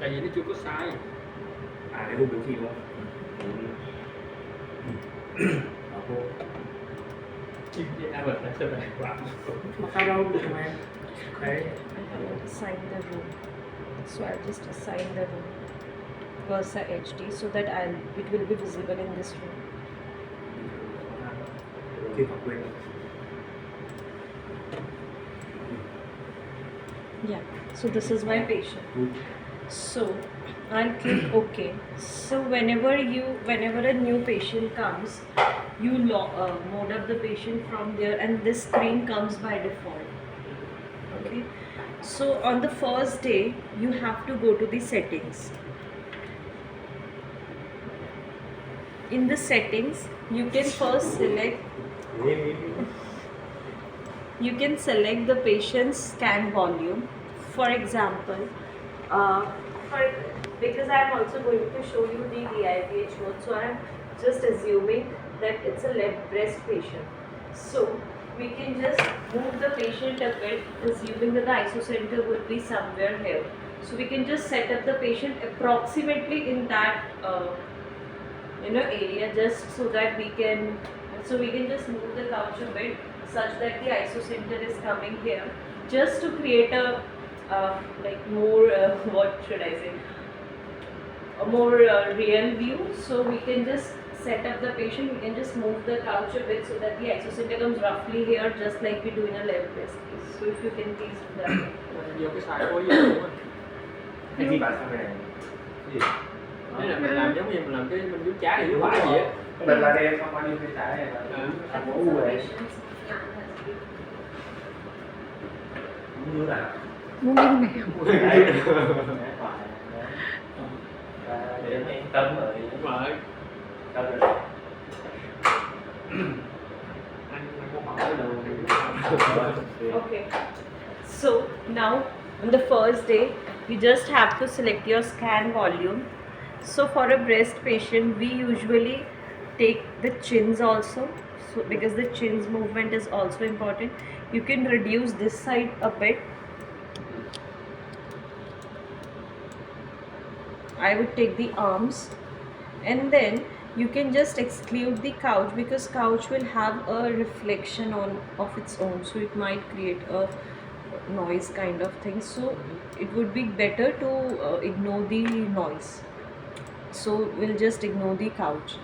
Tại vì nó chưa có sai. Để hút biểu thị đúng không? Đó, cô. Chứ ai bật lại rồi quá. Không sao đâu, được mà. Okay. I have assigned the room, so I'll just assign the room Versa HD so that it will be visible in this room. Khi học quên. Yeah, so this is my patient. So I'll click OK. So whenever a new patient comes, you mode up the patient from there, and this screen comes by default. Okay. So on the first day, you have to go to the settings. In the settings, you can first select. You can select the patient's scan volume. For example, because I am also going to show you the VIPH mode, so I am just assuming that it's a left breast patient. So we can just move the patient a bit, assuming that the isocenter will be somewhere here. So we can just set up the patient approximately in that area, just so that we can just move the couch a bit such that the isocenter is coming here, just to create a like more what should I say, a more real view. So we can just set up the patient, we can just move the couch a bit so that the isocenter comes roughly here, just like we do in a left breast case. So if you can please do that. Vô cái sai của gì luôn á. Cái gì bạn sao về này? Gì? Thế là mình làm giống như mình làm cái mình dưới trái dưới phải vậy á. Mình là đen xong bao nhiêu cái trái này là And có some u này. patients, yeah, that's it. Không như là. Moving mèo. Để tâm rồi. Đúng rồi. Tâm rồi. Anh có hỏi đâu. Okay. So now on the first day, you just have to select your scan volume. So for a breast patient, we usually take the chins also. So because the chins movement is also important, you can reduce this side a bit. I would take the arms, and then you can just exclude the couch, because couch will have a reflection of its own, so it might create a noise kind of thing. So it would be better to ignore the noise. So we'll just ignore the couch.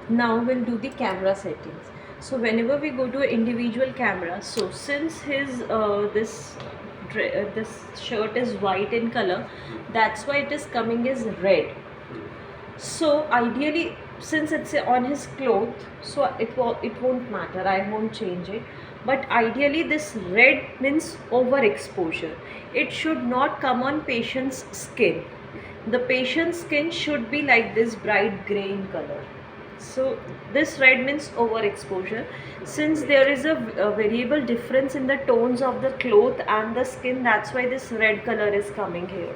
Now we'll do the camera settings. So whenever we go to an individual camera, so since his this shirt is white in color, that's why it is coming as red. So ideally, since it's on his cloth, so it won't matter, I won't change it. But ideally, this red means overexposure. It should not come on patient's skin. The patient's skin should be like this bright gray in color. So this red means overexposure. Since there is a variable difference in the tones of the cloth and the skin, that's why this red color is coming here.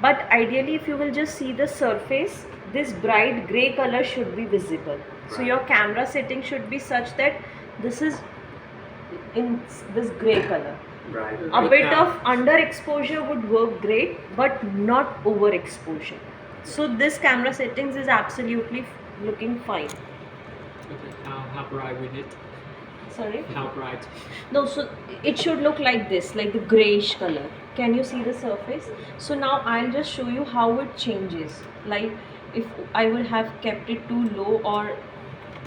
But ideally, if you will just see the surface, this bright gray color should be visible. So your camera setting should be such that this is in this gray color. Right. A bit of underexposure would work great, but not overexposure. So this camera settings is absolutely looking fine. Okay, how bright we need? Sorry? How bright? No, so it should look like this, like the grayish color. Can you see the surface? So now I'll just show you how it changes. Like if I would have kept it too low, or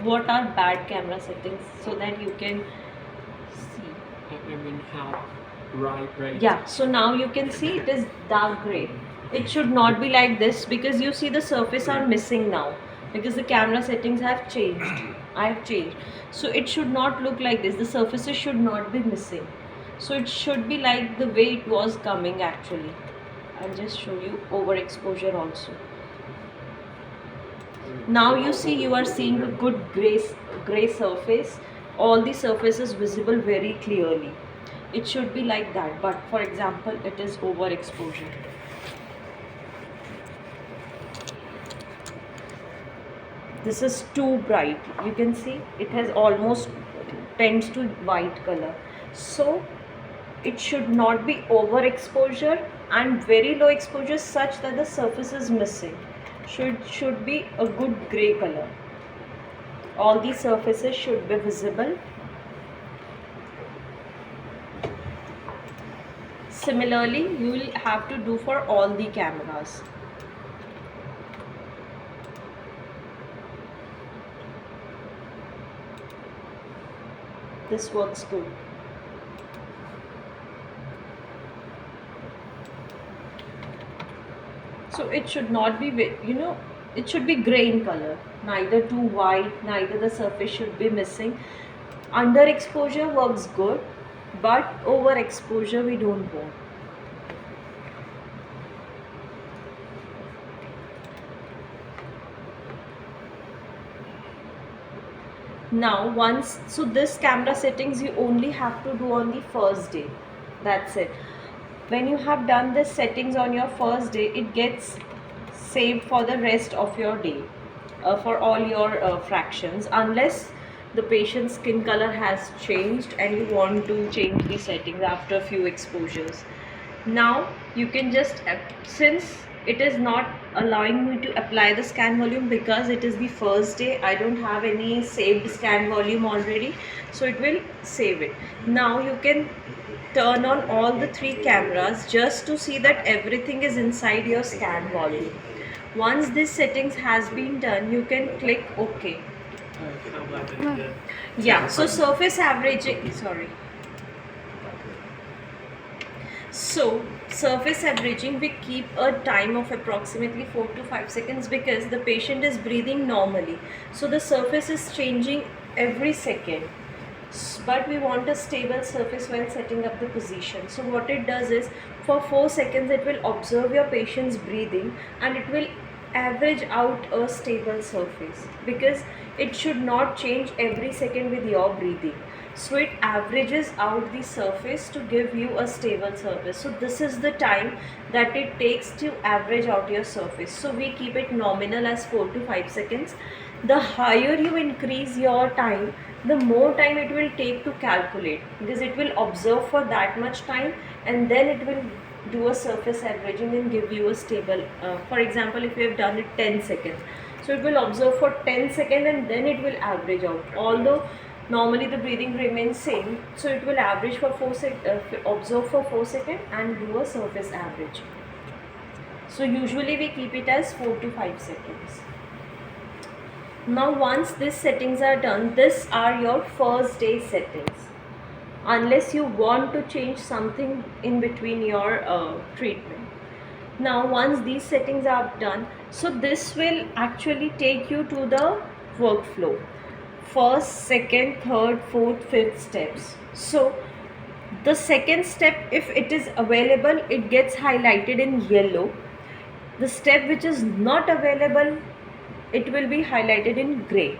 what are bad camera settings, so that you can see. I mean how bright? Yeah, so now you can see it is dark gray. It should not be like this, because you see the surface are missing now, because the camera settings have changed. I have changed. So it should not look like this. The surfaces should not be missing. So it should be like the way it was coming actually. I'll just show you overexposure also. Now you see, you are seeing a good gray surface. All the surface is visible very clearly. It should be like that, but for example, it is overexposure. This is too bright. You can see it has almost tends to white color. So it should not be overexposure, and very low exposure such that the surface is missing. Should be a good gray color. All the surfaces should be visible. Similarly, you will have to do for all the cameras. This works good. So it should not be, it should be gray in color, neither too white, neither the surface should be missing. Underexposure works good, but overexposure we don't want. Now so this camera settings you only have to do on the first day. That's it. When you have done this settings on your first day, it gets saved for the rest of your day, for all your fractions, unless the patient's skin color has changed and you want to change the settings after a few exposures. Now you can just, since it is not allowing me to apply the scan volume because it is the first day, I don't have any saved scan volume already, so it will save it. Now you can turn on all the 3 cameras just to see that everything is inside your scan volume. Once this settings has been done, you can click OK. Yeah, so surface averaging, So surface averaging, we keep a time of approximately 4 to 5 seconds because the patient is breathing normally. So the surface is changing every second. But we want a stable surface while setting up the position. So what it does is, for 4 seconds it will observe your patient's breathing and it will average out a stable surface, because it should not change every second with your breathing. So it averages out the surface to give you a stable surface. So this is the time that it takes to average out your surface. So we keep it nominal as 4 to 5 seconds. The higher you increase your time, the more time it will take to calculate, because it will observe for that much time and then it will do a surface averaging and give you a stable, for example, if you have done it 10 seconds, so it will observe for 10 seconds and then it will average out. Although normally the breathing remains same, so it will average for observe for 4 seconds and do a surface average. So usually we keep it as 4 to 5 seconds. Now once these settings are done, these are your first day settings, unless you want to change something in between your treatment. Now once these settings are done, so this will actually take you to the workflow. First, second, third, fourth, fifth steps. So the second step, if it is available, it gets highlighted in yellow. The step which is not available, it will be highlighted in gray.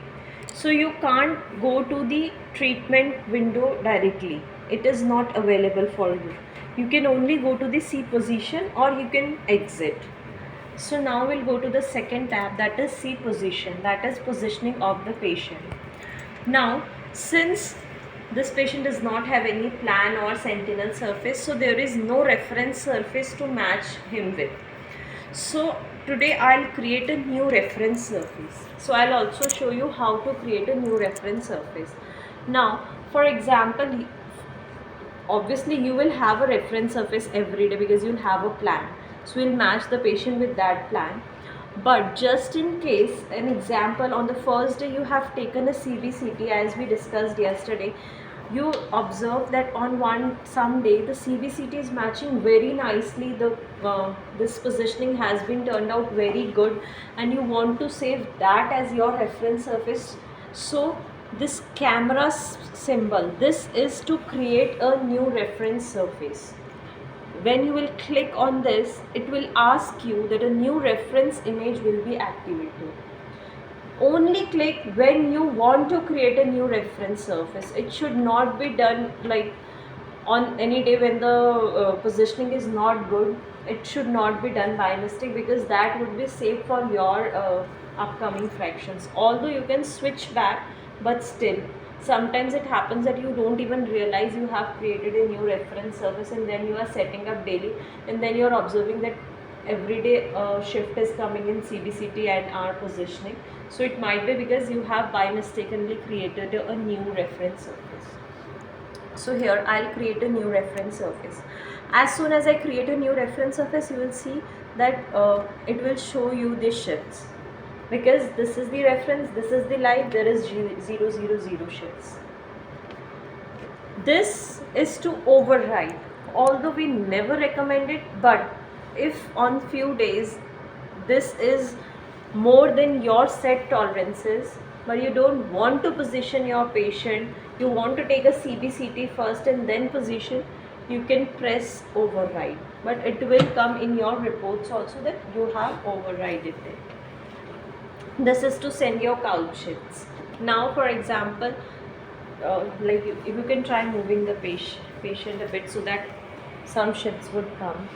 So you can't go to the treatment window directly. It is not available for you. You can only go to the C position or you can exit. So now we'll go to the second tab, that is C position, that is positioning of the patient. Now since this patient does not have any plan or sentinel surface, so there is no reference surface to match him with. So today I'll create a new reference surface. So I'll also show you how to create a new reference surface. Now for example, obviously you will have a reference surface every day because you'll have a plan. So we'll match the patient with that plan. But just in case, an example, on the first day you have taken a CBCT as we discussed yesterday, you observe that on some day the CBCT is matching very nicely, this positioning has been turned out very good and you want to save that as your reference surface. So this camera symbol, this is to create a new reference surface. When you will click on this, it will ask you that a new reference image will be activated. Only click when you want to create a new reference surface. It should not be done like on any day when the positioning is not good. It should not be done by mistake, because that would be saved for your upcoming fractions. Although you can switch back, but still Sometimes it happens that you don't even realize you have created a new reference surface, and then you are setting up daily, and then you are observing that every day shift is coming in CBCT and R positioning. So it might be because you have by mistakenly created a new reference surface. So here I'll create a new reference surface. As soon as I create a new reference surface, you will see that it will show you the shifts, because this is the reference, this is the live, there is 0, 0, 0 shifts. This is to override, although we never recommend it, but if on few days this is more than your set tolerances, but you don't want to position your patient, you want to take a CBCT first and then position, you can press override, but it will come in your reports also that you have overridden it. This is to send your couch shifts. Now for example, like if you can try moving the patient a bit so that some shifts would come.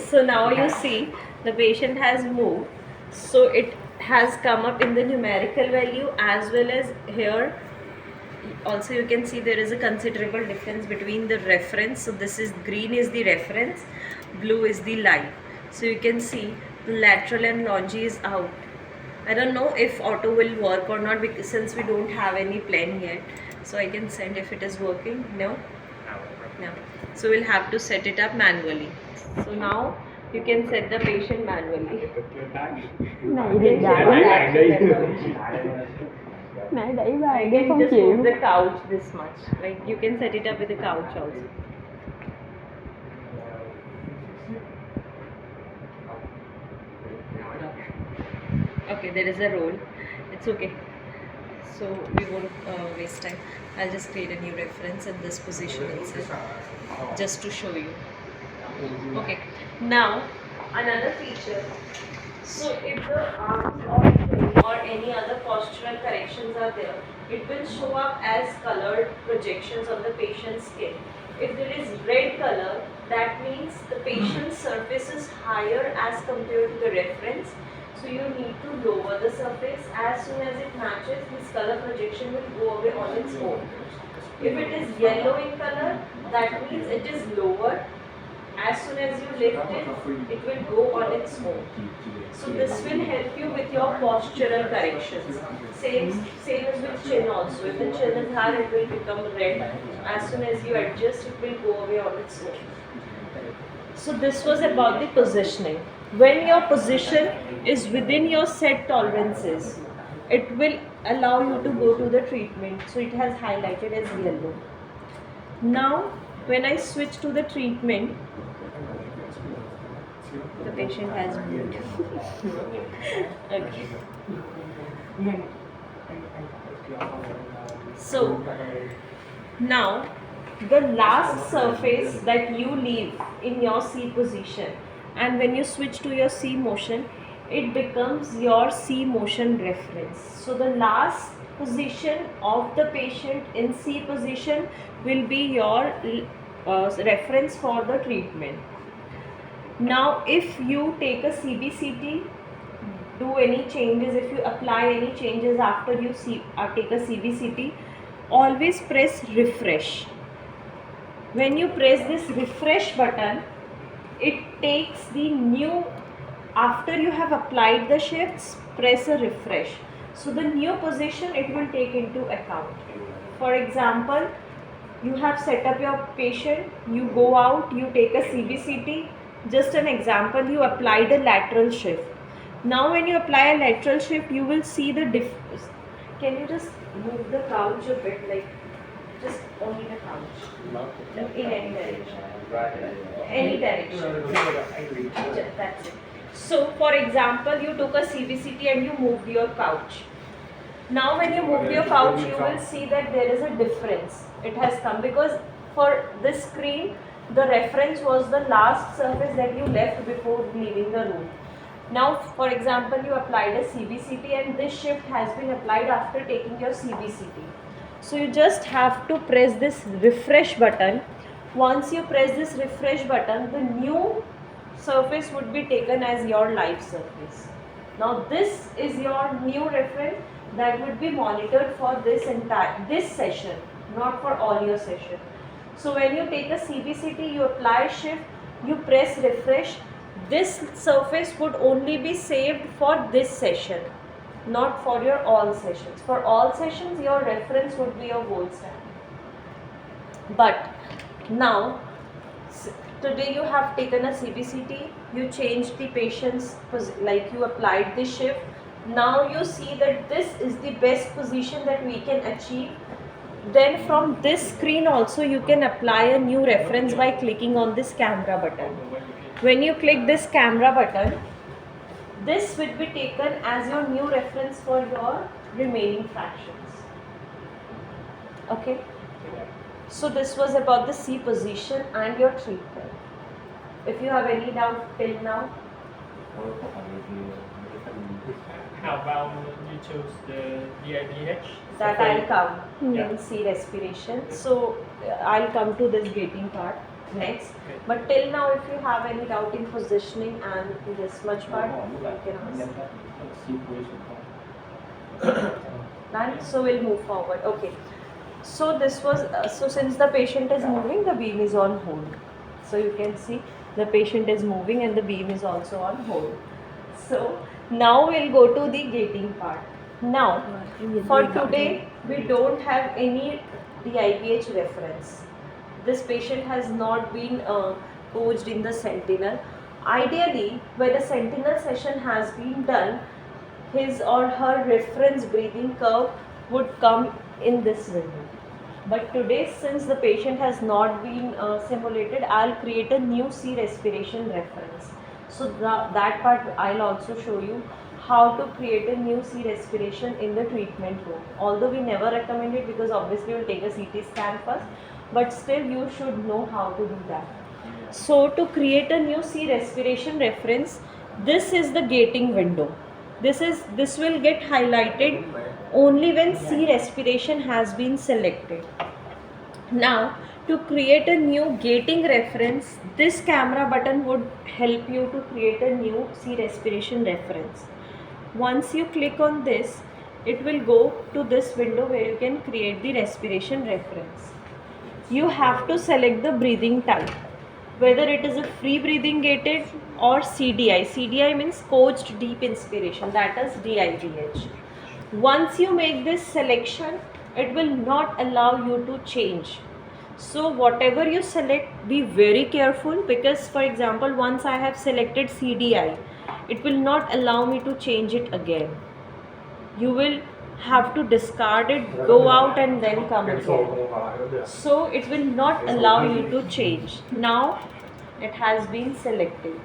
So now you see the patient has moved, so it has come up in the numerical value as well as here. Also you can see there is a considerable difference between the reference. So this is green is the reference, blue is the live. So you can see the lateral and longy is out. I don't know if auto will work or not, because since we don't have any plan yet. So I can send if it is working. No. So we'll have to set it up manually. So now you can set the patient manually. You can just move the couch this much. Like you can set it up with the couch also. Okay, there is a roll. It's okay. So we won't waste time. I'll just create a new reference in this position itself, just to show you. Okay. Now another feature. So if the arms or any other postural corrections are there, it will show up as colored projections on the patient's skin. If there is red color, that means the patient's surface is higher as compared to the reference. So you need to lower the surface. As soon as it matches, this color projection will go away on its own. If it is yellow in color, that means it is lower. As soon as you lift it, it will go on its own. So this will help you with your postural corrections. Same as with chin also. If the chin is high, it will become red. As soon as you adjust, it will go away on its own. So this was about the positioning. When your position is within your set tolerances, it will allow you to go to the treatment. So it has highlighted as yellow. Now when I switch to the treatment, the patient has moved. Okay. So now the last surface that you leave in your C position, and when you switch to your C motion, it becomes your C motion reference. So the last position of the patient in C position will be your reference for the treatment. Now if you take a CBCT, do any changes, if you apply any changes after you take a CBCT, always press refresh. When you press this refresh button, it takes the new, after you have applied the shifts, press a refresh. So the new position it will take into account. For example, you have set up your patient, you go out, you take a CBCT. Just an example, you applied a lateral shift. Now when you apply a lateral shift, you will see the difference. Can you just move the couch a bit, like just only the couch in any direction? Any direction. That's it. So for example, you took a CBCT and you moved your couch. Now when you moved your couch, you will see that there is a difference. It has come because for this screen, the reference was the last surface that you left before leaving the room. Now for example, you applied a CBCT and this shift has been applied after taking your CBCT. So you just have to press this refresh button. Once you press this refresh button, the new surface would be taken as your live surface. Now this is your new reference that would be monitored for this session, not for all your session. So when you take a CBCT, you apply shift, you press refresh, this surface would only be saved for this session, not for your all sessions. For all sessions your reference would be your gold standard. But now today you have taken a CBCT, you changed the patient's like you applied the shift. Now you see that this is the best position that we can achieve. Then from this screen also you can apply a new reference by clicking on this camera button. When you click this camera button, this will be taken as your new reference for your remaining fractions. Okay. So this was about the C position and your treatment. If you have any doubt till now. How about you choose the DIBH? That I'll come in C respiration. So I'll come to this gating part next. Okay. But till now, if you have any doubt in positioning and this much part, you can ask. Done? So we'll move forward. Okay. So this was so since the patient is moving, the beam is on hold. So you can see the patient is moving and the beam is also on hold. So now we'll go to the gating part. Now for today we don't have any DIBH reference. This patient has not been coached in the sentinel. Ideally, when the sentinel session has been done, his or her reference breathing curve would come in this window. But today, since the patient has not been simulated, I'll create a new C respiration reference. So that part I'll also show you how to create a new C respiration in the treatment room. Although we never recommend it because obviously we'll take a CT scan first, but still you should know how to do that. So to create a new C respiration reference, this is the gating window. This will get highlighted only when C respiration has been selected. Now to create a new gating reference, this camera button would help you to create a new C respiration reference. Once you click on this, it will go to this window where you can create the respiration reference. You have to select the breathing type, whether it is a free breathing gated or CDI. CDI means coached deep inspiration, that is DIBH. Once you make this selection, it will not allow you to change. So whatever you select, be very careful, because for example, once I have selected CDI, it will not allow me to change it again. You will have to discard it, go out and then come again. So it will not allow you to change. Now it has been selected.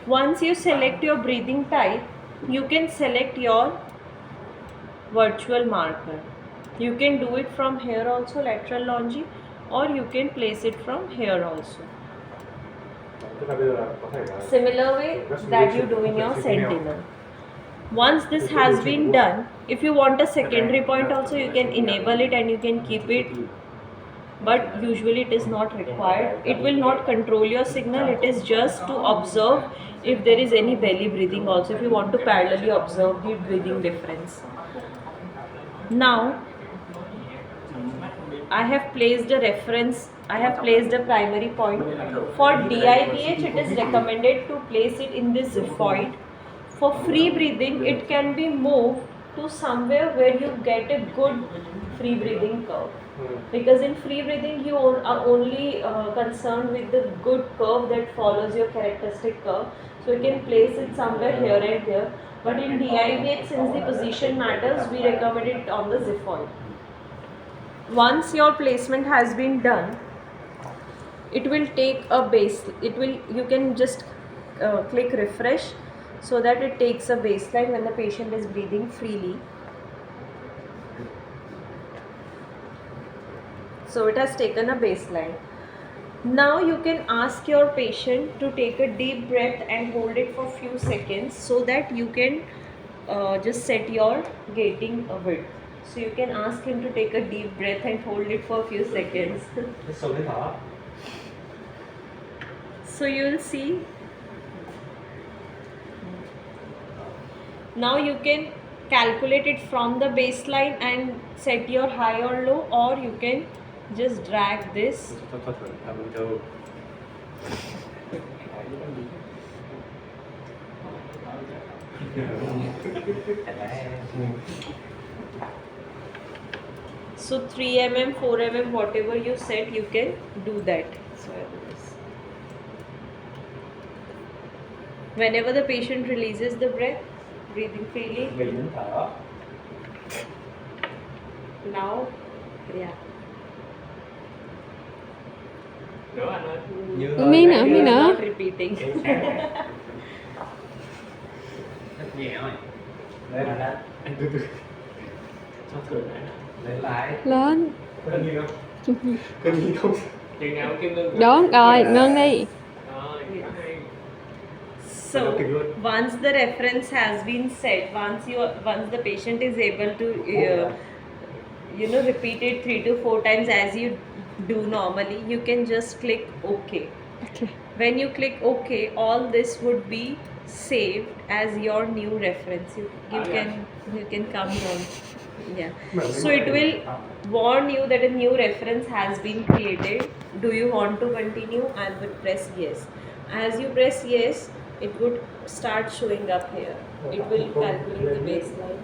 Once you select your breathing type, you can select your virtual marker. You can do it from here also, lateral longe, or you can place it from here also. Similar way that you do in your sentinel. Once this has been done, if you want a secondary point also, you can enable it and you can keep it, but usually it is not required. It will not control your signal, it is just to observe if there is any belly breathing also, if you want to parallelly observe the breathing difference. Now I have placed a reference, I have placed a primary point. For DIBH, it is recommended to place it in this xiphoid. For free breathing, it can be moved to somewhere where you get a good free breathing curve. Because in free breathing, you are only concerned with the good curve that follows your characteristic curve. So you can place it somewhere here and here. But in DIBH, since the position matters, we recommend it on the xiphoid. Once your placement has been done, it will take a base. You can just click refresh so that it takes a baseline when the patient is breathing freely. So it has taken a baseline. Now you can ask your patient to take a deep breath and hold it for a few seconds so that you can just set your gating width. So you can ask him to take a deep breath and hold it for a few seconds. So you will see Now you can calculate it from the baseline and set your high or low, or you can just drag this. thôi bình thường. So 3 mm, 4 mm, whatever you set, you can do that. So I do this. Whenever the patient releases the breath, breathing freely. Nghỉ nín thở. Now, yeah. Nữa anh ơi. Mi nữa, mi You are nữa. not repeating. Rất nhẹ thôi. Lên lên. Anh từ từ. Sao cười này? Lên lại. Lên. Cân gì không? Cân gì không? Chừng nào kêu ngưng. Đúng rồi, ngưng đi. Rồi, hay. So once the reference has been set, once the patient is able to repeat it 3 to 4 times as you do normally, you can just click OK. Okay. When you click OK, all this would be saved as your new reference. You can come on. Yeah. So it will warn you that a new reference has been created. Do you want to continue? And would press yes. As you press yes, it would start showing up here. It will calculate the baseline.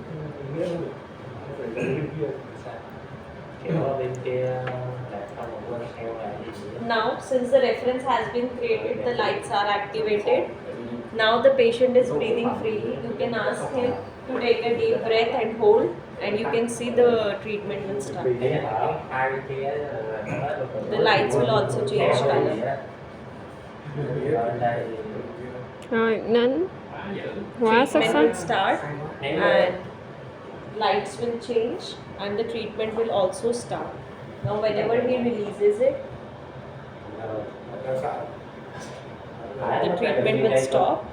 Now, since the reference has been created, the lights are activated. Now the patient is breathing freely. You can ask him to take a deep breath and hold, and you can see the treatment will start. The lights will also change color. Rồi, nín. Quá xuất Treatment sắc. will start and lights will change and the treatment will also start. Now whenever he releases it, the treatment will stop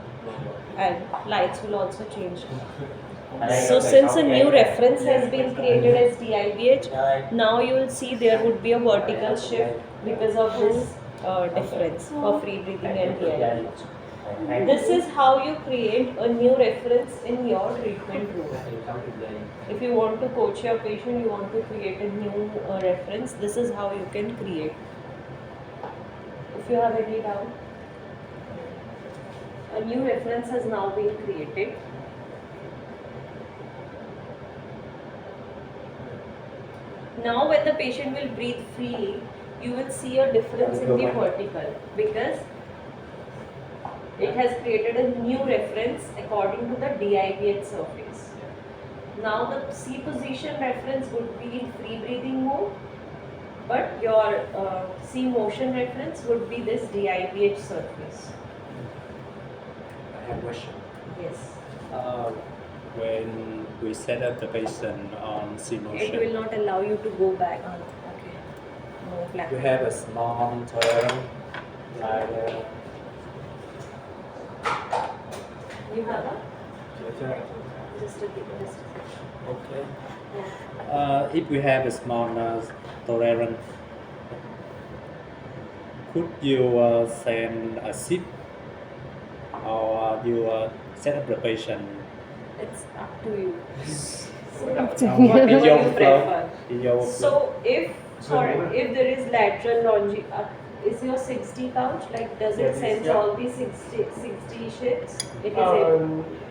and lights will also change. So since a new reference has been created as DIBH, now you will see there would be a vertical shift because of this difference for free breathing and DIBH. This is how you create a new reference in your treatment room. If you want to coach your patient, you want to create a new reference, this is how you can create. If you have any doubt, a new reference has now been created. Now when the patient will breathe freely, you will see a difference in the vertical because it has created a new reference according to the DIBH surface. Now the C position reference would be in free breathing mode, but your C motion reference would be this DIBH surface. I have a question. Yes. When we set up the patient on C It will motion, not allow you to go back. Okay. No flat. you have a small turn like You have a? Just a bit. okay. Yeah. If we have a small tolerance, could you send a sip or you set up the patient It's up to you. in Whatever your you flow? prefer. In your flow? So if there is lateral is your 60 couch, like does it Yes, sense yeah. all the 60 shifts? It is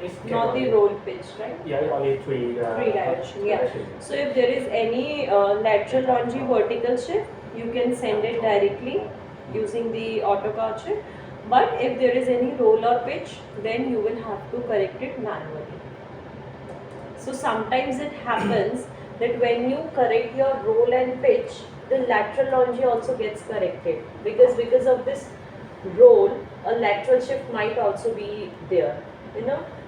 It's not the roll pitch, right? Yeah, only three. Three direction, yeah. So if there is any lateral longy vertical shift, you can send it directly using the auto coucher. But if there is any roll or pitch, then you will have to correct it manually. So sometimes it happens that when you correct your roll and pitch, the lateral longy also gets corrected because of this roll, a lateral shift might also be there,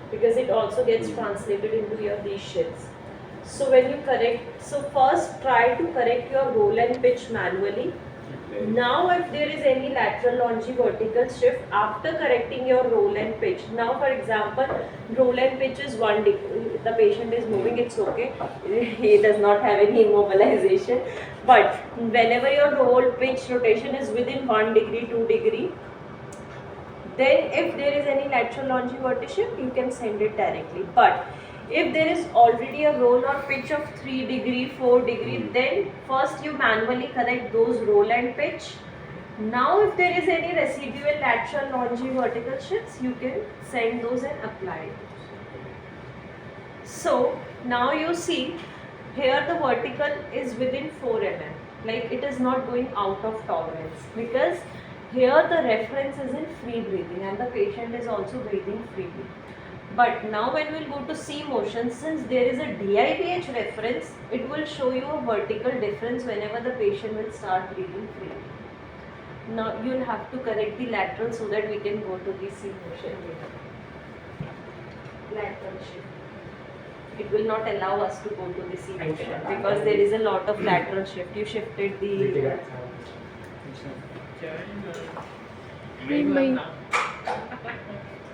because it also gets translated into your these shifts. So when you correct, so first try to correct your roll and pitch manually. Now if there is any lateral longy vertical shift after correcting your roll and pitch, now for example roll and pitch is 1 degree, the patient is moving, it's okay, he does not have any immobilization, but whenever your roll pitch rotation is within 1 degree, 2 degree, Then if there is any lateral longevity shift, you can send it directly. But if there is already a roll or pitch of 3 degree, 4 degree, then first you manually correct those roll and pitch. Now if there is any residual lateral vertical shifts, you can send those and apply it. So now you see here the vertical is within 4 mm, like it is not going out of tolerance, because here the reference is in free breathing and the patient is also breathing freely. But now when we will go to C motion, since there is a DIBH reference, it will show you a vertical difference whenever the patient will start breathing freely. Now you will have to correct the lateral so that we can go to the C motion later. Lateral shift. It will not allow us to go to the C motion because there is a lot of lateral shift. You shifted the...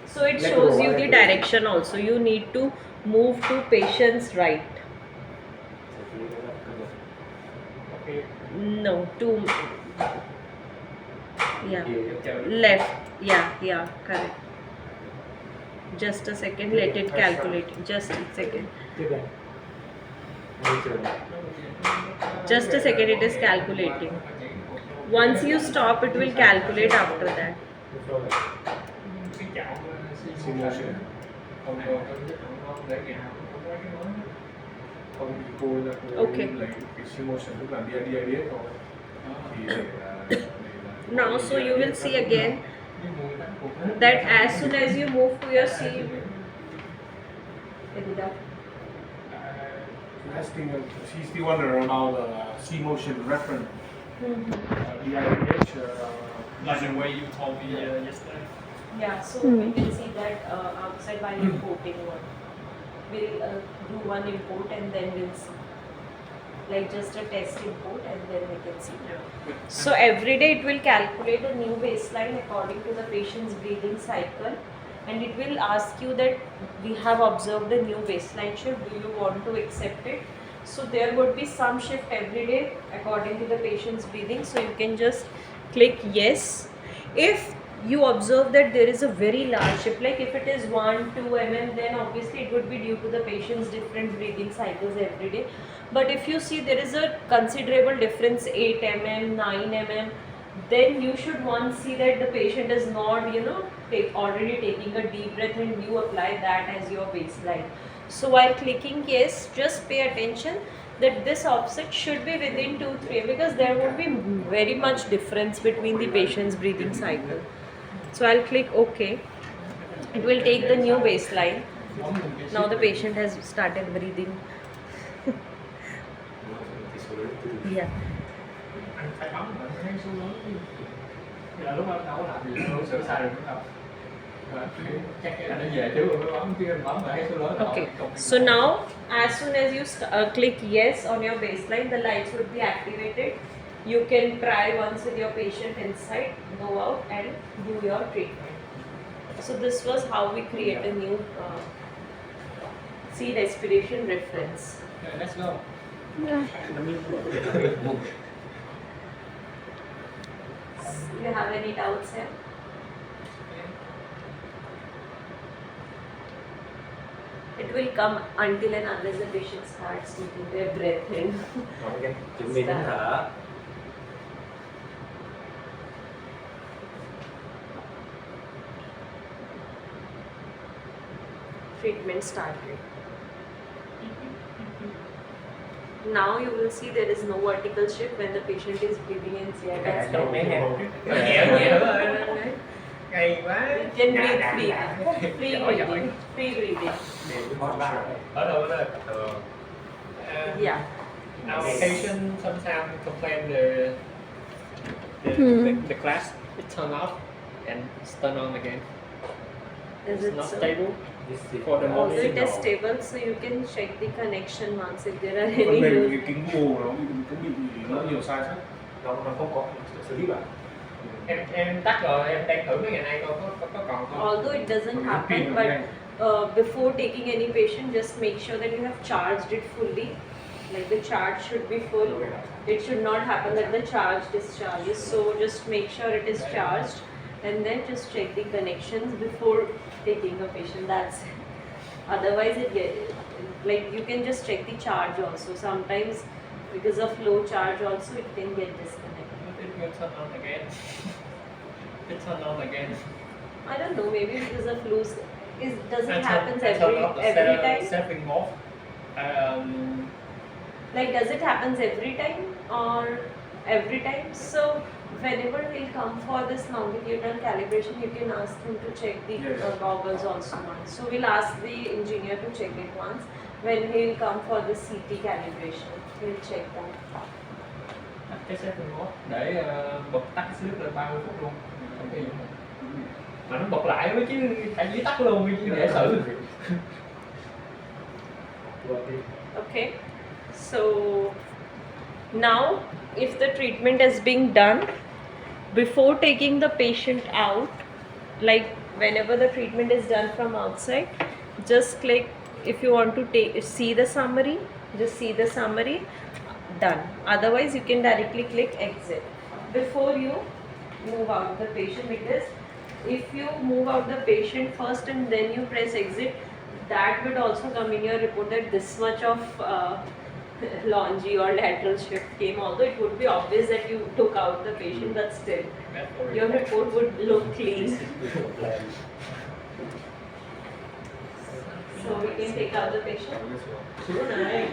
So it shows you the direction also. You need to move to patient's right. No, to... Yeah, left. Yeah, correct. Just a second, let it calculate. Just a second. Just a second, it is calculating. Once you stop, it will calculate after that. Okay. Now, so you will see again that as soon as you move to your C, She's the wonder about the C motion reference. DIBH. Like the way you told me yesterday. yeah, so we will see that outside by importing one. We'll do one import and then we'll see. Like just a test import and then we can see. So every day it will calculate a new baseline according to the patient's breathing cycle, and it will ask you that we have observed a new baseline shift, do you want to accept it? So there would be some shift every day according to the patient's breathing, so you can just click yes. If you observe that there is a very large shift, like if it is 1-2 mm, then obviously it would be due to the patient's different breathing cycles every day. But if you see there is a considerable difference, 8 mm, 9 mm, then you should once see that the patient is not, already taking a deep breath, and you apply that as your baseline. So while clicking yes, just pay attention that this offset should be within 2-3, because there won't be very much difference between the patient's breathing cycle. So I'll click OK. It will take the new baseline. Now the patient has started breathing. Yeah. Là lúc đó đâu có làm gì đâu, sửa sai rồi đúng không? Chắc cái là nó về chứ mới bấm kia bấm lại số lớn. Okay. So now, as soon as you click yes on your baseline, the lights would be activated. You can try once with your patient inside, go out and do your treatment. So this was how we create a new C respiration reference. Okay, let's go. You have any doubts here? It will come until and unless the patient starts taking their breath in. Chuẩn bị đến thở. Treatment started. Now you will see there is no vertical shift when the patient is breathing in CI. That's Trong mấy correct. hàng. Hay quá. You can breathe free. Free breathing. Free breathing. Ở đâu đó? Yeah. Our patient sometimes complain the class it turn off and it's turn on again. Is It's it not so? stable for the Also moment. it is stable, so you can check the connection once if there are Phần any mềm loose. cái kính mù nó cũng bị nó nhiều sai sót. Nó không có xử lý bạn. Em tắt rồi, em đang thử mấy ngày nay coi có còn không. Although it doesn't happen, but before taking any patient, just make sure that you have charged it fully. Like the charge should be full. It should not happen that the charge discharges. So just make sure it is charged and then just check the connections before taking a patient. That's it. Otherwise it get like you can just check the charge also. Sometimes because of low charge also it can get disconnected. But it will turn on again. It turn on again. I don't know, maybe because of loose. Does it happens I turn off the every time? saving mode. Like does it happens every time or every time? So whenever he'll come for this longitudinal calibration, you can ask him to check the Yes. goggles also once. So we'll ask the engineer to check it once. When he'll come for the CT calibration, he'll check that. Tắt cái saving mode để bật tắt cái slip lên 30 phút luôn. Không cái gì hết. Mà nó bật lại mới chứ phải dí tắt luôn chứ để xử. Okay, so now if the treatment is being done, before taking the patient out, like whenever the treatment is done from outside, just click, if you want to see the summary, just see the summary, done. Otherwise you can directly click exit before you move out the patient, because if you move out the patient first and then you press exit, that would also come in your report that this much of longy or lateral shift came, although it would be obvious that you took out the patient, but still your report would look clean. So we can take out the patient. Xuống này.